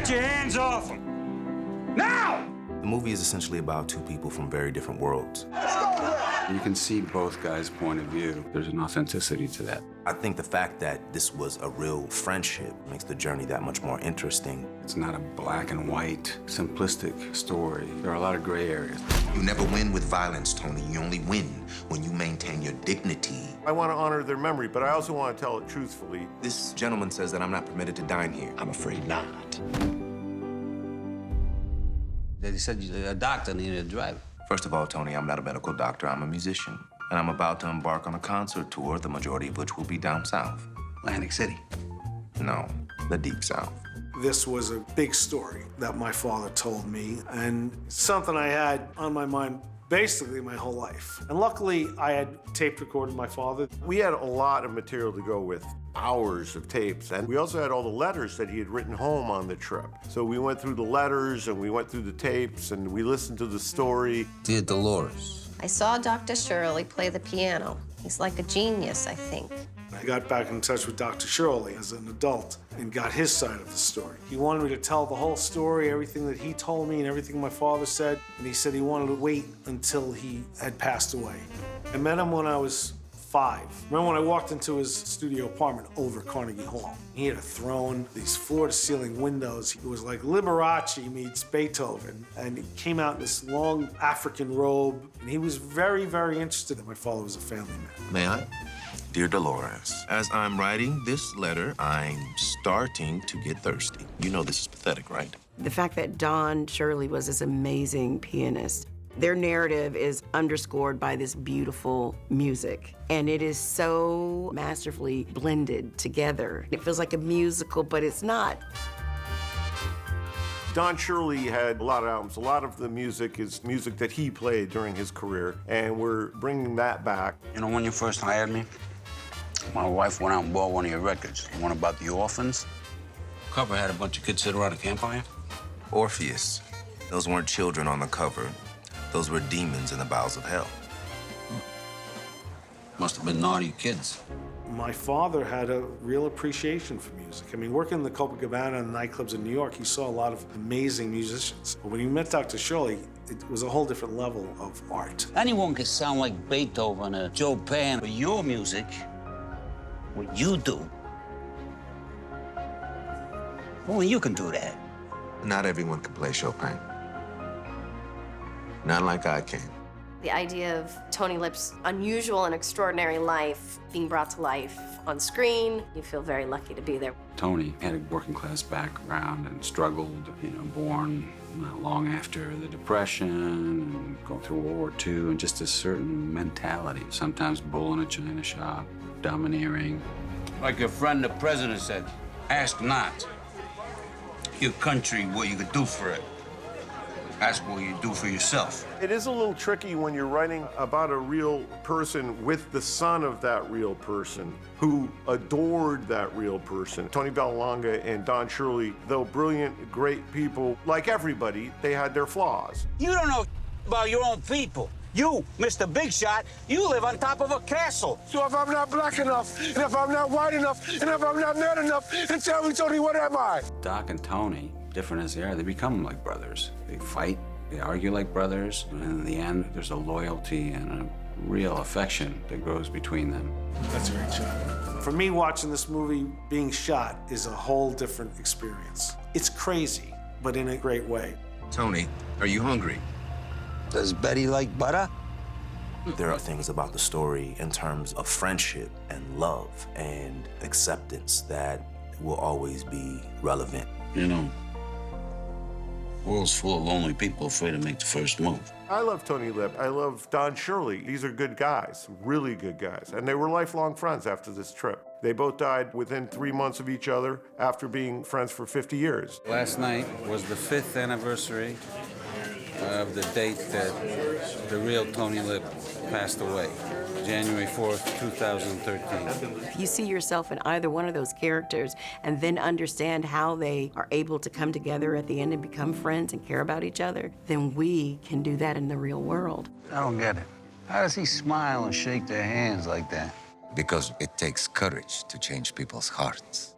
Get your hands off him! Now! The movie is essentially about two people from very different worlds. You can see both guys' point of view. There's an authenticity to that. I think the fact that this was a real friendship makes the journey that much more interesting. It's not a black and white, simplistic story. There are a lot of gray areas. You never win with violence, Tony. You only win when you maintain your dignity. I want to honor their memory, but I also want to tell it truthfully. This gentleman says that I'm not permitted to dine here. I'm afraid not. They said a doctor needed a driver. First of all, Tony, I'm not a medical doctor. I'm a musician. And I'm about to embark on a concert tour, the majority of which will be down south. Atlantic City. No, the deep south. This was a big story that my father told me, and something I had on my mind basically my whole life. And luckily, I had tape recorded my father. We had a lot of material to go with, hours of tapes. And we also had all the letters that he had written home on the trip. So we went through the letters and we went through the tapes and we listened to the story. Dear Dolores. I saw Dr. Shirley play the piano. He's like a genius, I think. I got back in touch with Dr. Shirley as an adult and got his side of the story. He wanted me to tell the whole story, everything that he told me and everything my father said, and he said he wanted to wait until he had passed away. I met him when I was 5. Remember when I walked into his studio apartment over Carnegie Hall? He had a throne, these floor-to-ceiling windows. It was like Liberace meets Beethoven, and he came out in this long African robe, and he was very, very interested that my father was a family man. May I? Dear Dolores, as I'm writing this letter, I'm starting to get thirsty. You know this is pathetic, right? The fact that Don Shirley was this amazing pianist, their narrative is underscored by this beautiful music. And it is so masterfully blended together. It feels like a musical, but it's not. Don Shirley had a lot of albums. A lot of the music is music that he played during his career, and we're bringing that back. You know, when you first hired me, my wife went out and bought one of your records, the one about the orphans. Cover had a bunch of kids sitting around a campfire. Orpheus. Those weren't children on the cover. Those were demons in the bowels of hell. Must have been naughty kids. My father had a real appreciation for music. I mean, working in the Copacabana and nightclubs in New York, he saw a lot of amazing musicians. But when he met Dr. Shirley, it was a whole different level of art. Anyone can sound like Beethoven or Joe Pan, but your music, what you do, only you can do that. Not everyone can play Chopin. Not like I can. The idea of Tony Lip's unusual and extraordinary life being brought to life on screen, you feel very lucky to be there. Tony had a working-class background and struggled, born not long after the Depression and going through World War II, and just a certain mentality, sometimes bull in a china shop, domineering. Like your friend the president said, ask not your country what you could do for it. Ask what you do for yourself. It is a little tricky when you're writing about a real person with the son of that real person who adored that real person. Tony Vallelonga and Don Shirley, though brilliant, great people, like everybody, they had their flaws. You don't know about your own people. You, Mr. Big Shot, you live on top of a castle. So if I'm not black enough, and if I'm not white enough, and if I'm not man enough, then tell me, Tony, what am I? Doc and Tony, different as they are, they become like brothers. They fight, they argue like brothers, and in the end, there's a loyalty and a real affection that grows between them. That's a great shot. For me, watching this movie being shot is a whole different experience. It's crazy, but in a great way. Tony, are you hungry? Does Betty like butter? There are things about the story in terms of friendship and love and acceptance that will always be relevant. You know, the world's full of lonely people afraid to make the first move. I love Tony Lip. I love Don Shirley. These are good guys, really good guys. And they were lifelong friends after this trip. They both died within 3 months of each other after being friends for 50 years. Last night was the 5th anniversary of the date that the real Tony Lip passed away, January 4th, 2013. If you see yourself in either one of those characters and then understand how they are able to come together at the end and become friends and care about each other, then we can do that in the real world. I don't get it. How does he smile and shake their hands like that? Because it takes courage to change people's hearts.